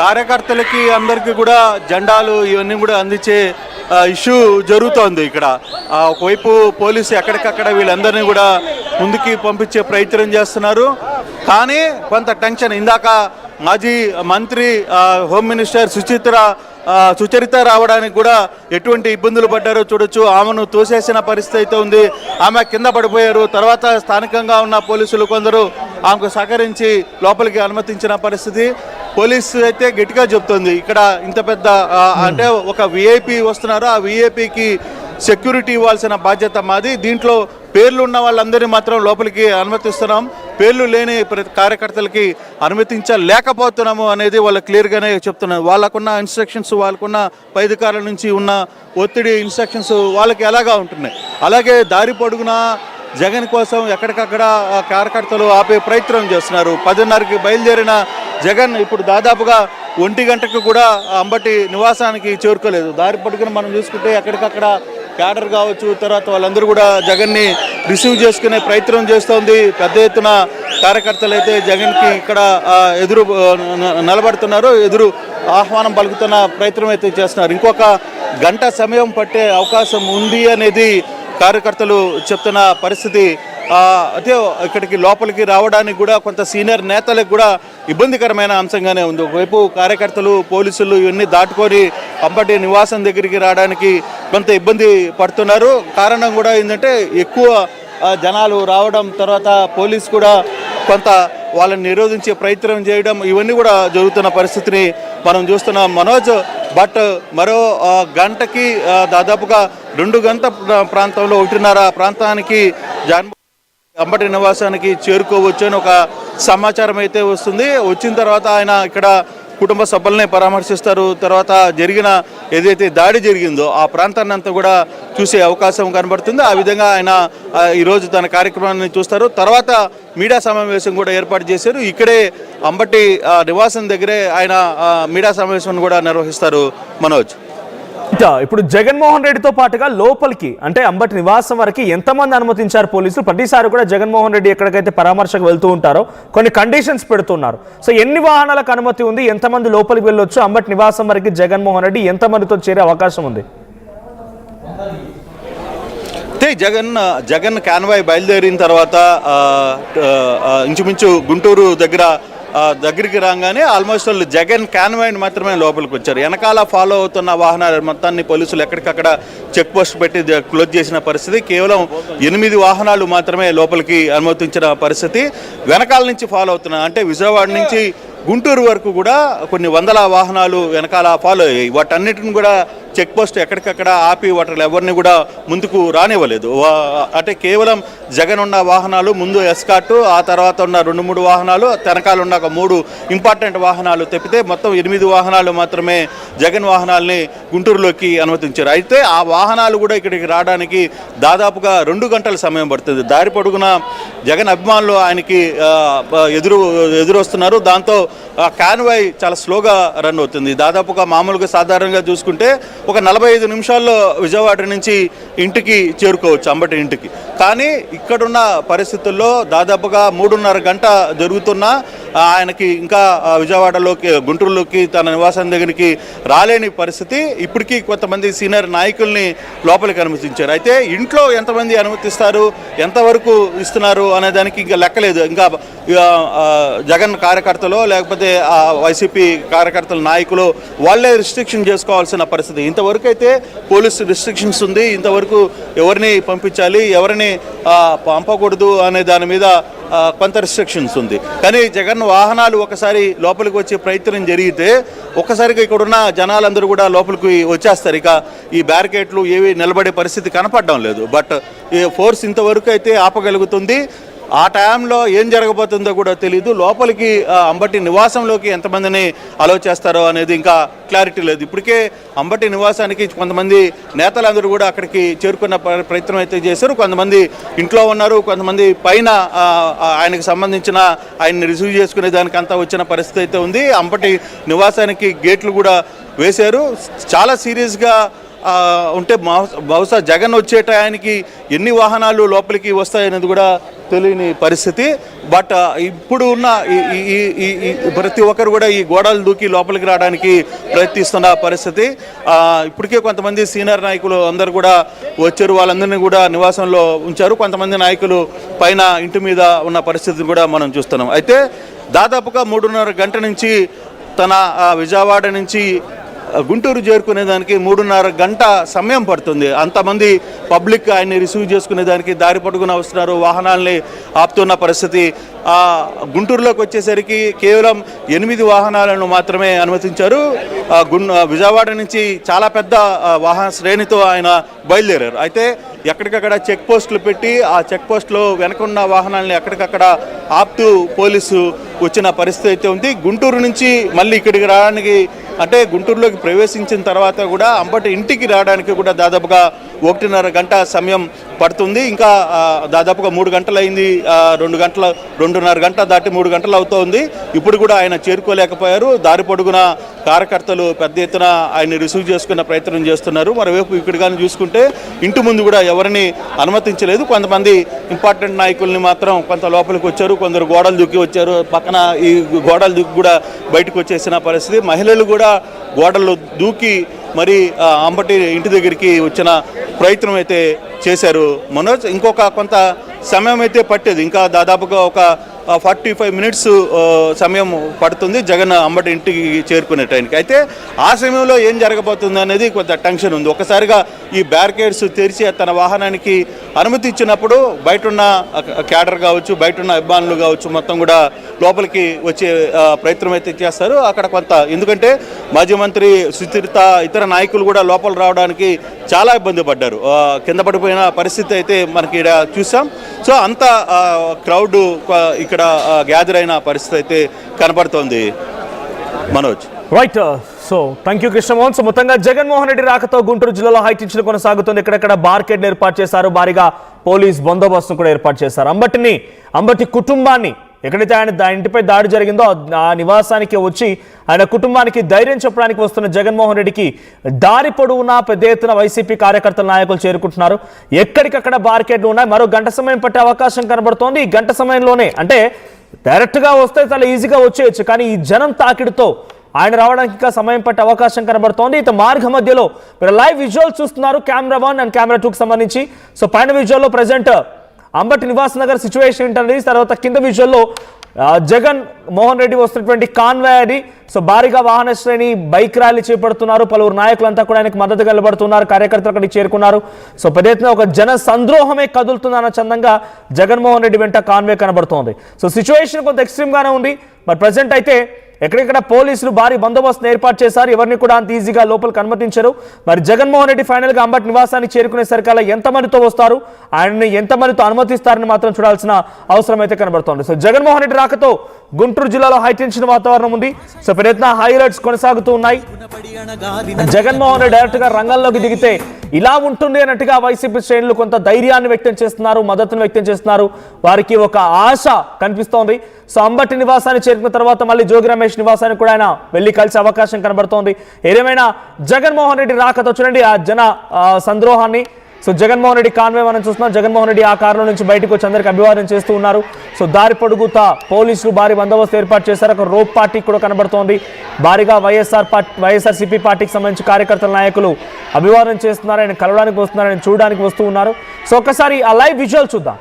కార్యకర్తలకి అందరికీ కూడా జెండాలు ఇవన్నీ కూడా అందించే ఇష్యూ జరుగుతోంది ఇక్కడ. ఒకవైపు పోలీసు ఎక్కడికక్కడ వీళ్ళందరినీ కూడా ముందుకి పంపించే ప్రయత్నం చేస్తున్నారు. కానీ కొంత టెన్షన్, ఇందాక మాజీ మంత్రి హోమ్ మినిస్టర్ సుచరిత రావడానికి కూడా ఎటువంటి ఇబ్బందులు పడ్డారో చూడొచ్చు. ఆమెను తోసేసిన పరిస్థితి అయితే ఉంది. ఆమె కింద పడిపోయారు. తర్వాత స్థానికంగా ఉన్న పోలీసులు కొందరు ఆమెకు సహకరించి లోపలికి అనుమతించిన పరిస్థితి. పోలీసు అయితే గట్టిగా చెప్తుంది, ఇక్కడ ఇంత పెద్ద అంటే ఒక విఐపి వస్తున్నారు, ఆ విఐపికి సెక్యూరిటీ ఇవ్వాల్సిన బాధ్యత మాది. దీంట్లో పేర్లు ఉన్న వాళ్ళందరినీ మాత్రం లోపలికి అనుమతిస్తున్నాం, పేర్లు లేని కార్యకర్తలకి అనుమతించలేకపోతున్నాము అనేది వాళ్ళు క్లియర్గానే చెప్తున్నారు. వాళ్ళకున్న ఇన్స్ట్రక్షన్స్, వాళ్ళకున్న పై అధికారుల నుంచి ఉన్న ఒత్తిడి, ఇన్స్ట్రక్షన్స్ వాళ్ళకి ఎలాగా ఉంటున్నాయి. అలాగే దారి పొడుగున జగన్ కోసం ఎక్కడికక్కడ కార్యకర్తలు ఆపే ప్రయత్నం చేస్తున్నారు. 10:30కి బయలుదేరిన జగన్ ఇప్పుడు దాదాపుగా 1 గంటకు కూడా అంబటి నివాసానికి చేరుకోలేదు. దారి పొడుగున మనం చూసుకుంటే ఎక్కడికక్కడ క్యాడర్ కావచ్చు, తర్వాత వాళ్ళందరూ కూడా జగన్ని రిసీవ్ చేసుకునే ప్రయత్నం చేస్తోంది. పెద్ద ఎత్తున కార్యకర్తలు అయితే జగన్కి ఇక్కడ ఎదురు నిలబడుతున్నారు, ఎదురు ఆహ్వానం పలుకుతున్న ప్రయత్నం అయితే చేస్తున్నారు. ఇంకొక గంట సమయం పట్టే అవకాశం ఉంది అనేది కార్యకర్తలు చెప్తున్న పరిస్థితి. అయితే ఇక్కడికి లోపలికి రావడానికి కూడా కొంత సీనియర్ నేతలకు కూడా ఇబ్బందికరమైన అంశంగానే ఉంది. ఒకవైపు కార్యకర్తలు, పోలీసులు ఇవన్నీ దాటుకొని అంబటి నివాసం దగ్గరికి రావడానికి కొంత ఇబ్బంది పడుతున్నారు. కారణం కూడా ఏంటంటే ఎక్కువ జనాలు రావడం, తర్వాత పోలీసు కూడా కొంత వాళ్ళని నిరోధించే ప్రయత్నం చేయడం, ఇవన్నీ కూడా జరుగుతున్న పరిస్థితిని మనం చూస్తున్నాం మనోజ్. బట్ మరో గంటకి దాదాపుగా 2 గంటల ప్రాంతంలో 1:30 ప్రాంతానికి అంబటి నివాసానికి చేరుకోవచ్చు అని ఒక సమాచారం అయితే వస్తుంది. వచ్చిన తర్వాత ఆయన ఇక్కడ కుటుంబ సభ్యులనే పరామర్శిస్తారు. తర్వాత జరిగిన ఏదైతే దాడి జరిగిందో ఆ ప్రాంతాన్ని అంతా కూడా చూసే అవకాశం కనబడుతుంది. ఆ విధంగా ఆయన ఈరోజు తన కార్యక్రమాన్ని చూస్తారు. తర్వాత మీడియా సమావేశం కూడా ఏర్పాటు చేశారు. ఇక్కడే అంబటి నివాసం దగ్గరే ఆయన మీడియా సమావేశం కూడా నిర్వహిస్తారు మనోజ్. ఇప్పుడు జగన్మోహన్ రెడ్డితో పాటుగా లోపలికి అంటే అంబటి నివాసం వరకు ఎంతమంది అనుమతించారు పోలీసులు? ప్రతిసారి కూడా జగన్మోహన్ రెడ్డి ఎక్కడికైతే పరామర్శకు వెళ్తూ ఉంటారో కొన్ని కండిషన్స్ పెడుతున్నారు. సో ఎన్ని వాహనాలకు అనుమతి ఉంది, ఎంతమంది లోపలికి వెళ్ళొచ్చు, అంబటి నివాసం వరకు జగన్మోహన్ రెడ్డి ఎంతమందితో చేరే అవకాశం ఉంది? అయితే జగన్ కాన్వాయ్ బయలుదేరిన తర్వాత ఇంచుమించు గుంటూరు దగ్గరికి రాగానే ఆల్మోస్ట్ వాళ్ళు జగన్ కాన్వాయ్ని మాత్రమే లోపలికి వచ్చారు. వెనకాల ఫాలో అవుతున్న వాహనాల మొత్తాన్ని పోలీసులు ఎక్కడికక్కడ చెక్ పోస్ట్ పెట్టి క్లోజ్ చేసిన పరిస్థితి. కేవలం 8 వాహనాలు మాత్రమే లోపలికి అనుమతించిన పరిస్థితి. వెనకాల నుంచి ఫాలో అవుతున్న అంటే విజయవాడ నుంచి గుంటూరు వరకు కూడా కొన్ని వందల వాహనాలు వెనకాల ఫాలో అయ్యాయి. వాటన్నిటిని కూడా చెక్ పోస్ట్ ఎక్కడికక్కడ ఆపి వాటిని ఎవరిని కూడా ముందుకు రానివ్వలేదు. అంటే కేవలం జగన్ ఉన్న వాహనాలు ముందు ఎస్కాట్, ఆ తర్వాత ఉన్న 2-3 వాహనాలు, వెనకాల ఉన్న 3 ఇంపార్టెంట్ వాహనాలు తప్పితే మొత్తం 8 వాహనాలు మాత్రమే జగన్ వాహనాలని గుంటూరులోకి అనుమతించారు. అయితే ఆ వాహనాలు కూడా ఇక్కడికి రావడానికి దాదాపుగా 2 గంటల సమయం పడుతుంది. దారి పొడుగున జగన్ అభిమానులు ఆయనకి ఎదురొస్తున్నారు. దాంతో కాన్వాయ్ చాలా స్లోగా రన్ అవుతుంది. దాదాపుగా మామూలుగా సాధారణంగా చూసుకుంటే ఒక 45 నిమిషాల్లో విజయవాడ నుంచి ఇంటికి చేరుకోవచ్చు, అంబటి ఇంటికి. కానీ ఇక్కడున్న పరిస్థితుల్లో దాదాపుగా 3:30 గంట జరుగుతున్నా ఆయనకి ఇంకా విజయవాడలోకి, గుంటూరులోకి, తన నివాసం దగ్గరికి రాలేని పరిస్థితి. ఇప్పటికీ కొంతమంది సీనియర్ నాయకుల్ని లోపలికి అనుమతించారు. అయితే ఇంట్లో ఎంతమంది అనుమతిస్తారు, ఎంతవరకు ఇస్తున్నారు అనే దానికి ఇంకా లెక్కలేదు. ఇంకా జగన్ కార్యకర్తలు లేకపోతే వైసీపీ కార్యకర్తల నాయకులు వాళ్ళే రిస్ట్రిక్షన్ చేసుకోవాల్సిన పరిస్థితి. ఇంతవరకు అయితే పోలీసు రిస్ట్రిక్షన్స్ ఉంది. ఇంతవరకు ఎవరిని పంపించాలి, ఎవరిని పంపకూడదు అనే దాని మీద కొంత రిస్ట్రిక్షన్స్ ఉంది. కానీ జగన్ వాహనాలు ఒకసారి లోపలికి వచ్చే ప్రయత్నం జరిగితే ఒక్కసారిగా ఇక్కడున్న జనాలందరూ కూడా లోపలికి వచ్చేస్తారు. ఇక ఈ బ్యారికేడ్లు ఏవి నిలబడే పరిస్థితి కనపడడం లేదు. బట్ ఈ ఫోర్స్ ఇంతవరకు అయితే ఆపగలుగుతుంది. ఆ టైంలో ఏం జరగబోతుందో కూడా తెలియదు. లోపలికి అంబటి నివాసంలోకి ఎంతమందిని అలౌ చేస్తారో అనేది ఇంకా క్లారిటీ లేదు. ఇప్పటికే అంబటి నివాసానికి కొంతమంది నేతలందరూ కూడా అక్కడికి చేరుకున్న ప్రయత్నం అయితే చేశారు. కొంతమంది ఇంట్లో ఉన్నారు, కొంతమంది పైన ఆయనకు సంబంధించిన ఆయన్ని రిసీవ్ చేసుకునే దానికంతా వచ్చిన పరిస్థితి అయితే ఉంది. అంబటి నివాసానికి గేట్లు కూడా వేశారు. చాలా సీరియస్గా ఉంటే బహుశా జగన్ వచ్చే టయానికి ఎన్ని వాహనాలు లోపలికి వస్తాయనేది కూడా తెలియని పరిస్థితి. బట్ ఇప్పుడు ఉన్న ప్రతి ఒక్కరు కూడా ఈ గోడలు దూకి లోపలికి రావడానికి ప్రయత్నిస్తున్న పరిస్థితి. ఇప్పటికే కొంతమంది సీనియర్ నాయకులు అందరూ కూడా వచ్చారు, వాళ్ళందరినీ కూడా నివాసంలో ఉంచారు. కొంతమంది నాయకులు పైన ఇంటి మీద ఉన్న పరిస్థితిని కూడా మనం చూస్తున్నాం. అయితే దాదాపుగా 3:30 గంట నుంచి తన విజయవాడ నుంచి గుంటూరు చేరుకునేదానికి 3:30 గంట సమయం పడుతుంది. అంతమంది పబ్లిక్ ఆయన్ని రిసీవ్ చేసుకునేదానికి దారి పొడుగున వస్తున్నారు, వాహనాల్ని ఆపుతున్న పరిస్థితి. గుంటూరులోకి వచ్చేసరికి కేవలం 8 వాహనాలను మాత్రమే అనుమతించారు. విజయవాడ నుంచి చాలా పెద్ద వాహన శ్రేణితో ఆయన బయలుదేరారు. అయితే ఎక్కడికక్కడ చెక్ పోస్టులు పెట్టి ఆ చెక్ పోస్టులో వెనకున్న వాహనాలని ఎక్కడికక్కడ ఆపుతూ పోలీసు వచ్చిన పరిస్థితి అయితే ఉంది. గుంటూరు నుంచి మళ్ళీ ఇక్కడికి రావడానికి, అంటే గుంటూరులోకి ప్రవేశించిన తర్వాత కూడా అంబటి ఇంటికి రావడానికి కూడా దాదాపుగా 1:30 గంట సమయం పడుతుంది. ఇంకా దాదాపుగా 3 గంటలు అయింది, 2:30 గంట దాటి 3 గంటలు అవుతోంది. ఇప్పుడు కూడా ఆయన చేరుకోలేకపోయారు. దారి పొడుగున కార్యకర్తలు పెద్ద ఎత్తున ఆయన్ని రిసీవ్ చేసుకునే ప్రయత్నం చేస్తున్నారు. మరోవైపు ఇక్కడ కానీ చూసుకుంటే ఇంటి ముందు కూడా ఎవరిని అనుమతించలేదు. కొంతమంది ఇంపార్టెంట్ నాయకుల్ని మాత్రం కొంత లోపలికి వచ్చారు, కొందరు గోడలు దూకి వచ్చారు. పక్కన ఈ గోడలు దూకి కూడా బయటకు వచ్చేసిన పరిస్థితి. మహిళలు కూడా గోడలు దూకి మరి అంబటి ఇంటి దగ్గరికి వచ్చిన ప్రయత్నం అయితే చేశారు. మనోజ్, ఇంకొక కొంత సమయం అయితే పట్టేది, ఇంకా దాదాపుగా ఒక 45 మినిట్స్ సమయం పడుతుంది జగన్ అంబటి ఇంటికి చేరుకునే టైంకి. అయితే ఆ సమయంలో ఏం జరగబోతుంది అనేది కొంత టెన్షన్ ఉంది. ఒకసారిగా ఈ బ్యారికేడ్స్ తెరిచి తన వాహనానికి అనుమతి ఇచ్చినప్పుడు బయట ఉన్న క్యాడర్ కావచ్చు, బయట ఉన్న అభిమానులు కావచ్చు, మొత్తం కూడా లోపలికి వచ్చే ప్రయత్నం అయితే చేస్తారు. అక్కడ కొంత, ఎందుకంటే మాజీ మంత్రి సుచరిత ఇతర నాయకులు కూడా లోపల రావడానికి చాలా ఇబ్బంది పడ్డారు. కింద పడిపోయిన పరిస్థితి అయితే మనకి ఇక్కడ చూసాం. సో అంత క్రౌడ్ ఇక్కడ గ్యాదర్ అయిన పరిస్థితి అయితే కనబడుతోంది Manoj. Right. So thank you Krishnamohan. So మొత్తంగా జగన్మోహన్ రెడ్డి రాకతో గుంటూరు జిల్లాలో హైటెన్షన్ కొనసాగుతుంది. ఇక్కడెక్కడ బార్కెడ్ ఏర్పాటు చేశారు, భారీగా పోలీస్ బందోబస్తును కూడా ఏర్పాటు చేశారు. అంబటి కుటుంబాన్ని ఎక్కడైతే ఆయన ఇంటిపై దాడి జరిగిందో ఆ నివాసానికి వచ్చి ఆయన కుటుంబానికి ధైర్యం చెప్పడానికి వస్తున్న జగన్మోహన్ రెడ్డికి దారి పొడవునా పెద్ద ఎత్తున వైసీపీ కార్యకర్తల నాయకులు చేరుకుంటున్నారు. ఎక్కడికక్కడ బార్కెడ్లు ఉన్నాయి. మరో గంట సమయం పట్టే అవకాశం కనబడుతోంది. ఈ గంట సమయంలోనే, అంటే డైరెక్ట్గా వస్తే చాలా ఈజీగా వచ్చేయచ్చు, కానీ ఈ జనం తాకిడితో ఆయన రావడానికి ఇంకా సమయం పట్టే అవకాశం కనబడుతోంది. ఇక మార్గ మధ్యలో మీరు లైవ్ విజువల్ చూస్తున్నారు, కెమెరా 1 అండ్ కెమెరా 2కి సంబంధించి. సో పైన విజువల్లో ప్రజెంట్ అంబటి నివాస్ నగర్ సిచ్యువేషన్ ఏంటనేది, తర్వాత కింద విజువల్లో జగన్ మోహన్ రెడ్డి వస్తున్నటువంటి కాన్వాయ్ అది. సో భారీగా వాహన శ్రేణి బైక్ ర్యాలీ చేపడుతున్నారు. పలువురు నాయకులంతా కూడా ఆయనకు మద్దతుగా నిలబడుతున్నారు. కార్యకర్తలు అక్కడికి చేరుకున్నారు. సో పెద్ద ఎత్తున ఒక జన సంద్రోహమే కదులుతుందన్న చందంగా జగన్మోహన్ రెడ్డి వెంట కాన్వాయ్ కనబడుతోంది. సో సిచ్యువేషన్ కొంత ఎక్స్ట్రీమ్ గానే ఉంది. మరి ప్రజెంట్ అయితే ఎక్కడెక్కడ పోలీసులు భారీ బందోబస్తును ఏర్పాటు చేశారు. ఎవరిని కూడా అంత ఈజీగా లోపలికి అనుమతించారు. మరి జగన్మోహన్ రెడ్డి ఫైనల్గా అంబటి నివాసానికి చేరుకునేసరికి అలా ఎంతమందితో వస్తారు, ఆయన్ని ఎంతమందితో అనుమతిస్తారని మాత్రం చూడాల్సిన అవసరం అయితే కనబడుతోంది. సో జగన్మోహన్ రెడ్డి రాకతో గుంటూరు జిల్లాలో హైటెన్షన్ వాతావరణం ఉంది. సో ప్రయత్న హైలైట్స్ కొనసాగుతూ ఉన్నాయి. జగన్మోహన్ రెడ్డి డైరెక్ట్ గా రంగంలోకి దిగితే ఇలా ఉంటుంది అన్నట్టుగా వైసీపీ శ్రేణులు కొంత ధైర్యాన్ని వ్యక్తం చేస్తున్నారు, మద్దతును వ్యక్తం చేస్తున్నారు. వారికి ఒక ఆశ కనిపిస్తోంది. సో అంబటి నివాసాన్ని చేరుకున్న తర్వాత మళ్ళీ జోగి రమేష్ నివాసానికి కూడా ఆయన వెళ్ళి కలిసే అవకాశం కనబడుతోంది. ఏదేమైనా జగన్మోహన్ రెడ్డి రాకతో చూడండి ఆ జన సంద్రోహాన్ని. సో జగన్మోహన్ రెడ్డి కాన్వే మనం చూస్తున్నాం. జగన్మోహన్ రెడ్డి ఆ కారులో నుంచి బయటకు వచ్చి అందరికి అభివాదం చేస్తూ ఉన్నారు. సో దారి పొడుగుతా పోలీసులు భారీ బందోబస్తు ఏర్పాటు చేశారు. ఒక రోప్ పార్టీ కూడా కనబడుతోంది. భారీగా వైఎస్ఆర్సీపీ పార్టీకి సంబంధించి కార్యకర్తల నాయకులు అభివాదం చేస్తున్నారు. ఆయన కలవడానికి వస్తున్నారు, ఆయన చూడడానికి వస్తూ ఉన్నారు. సో ఒక్కసారి ఆ లైవ్ విజువల్ చూద్దాం.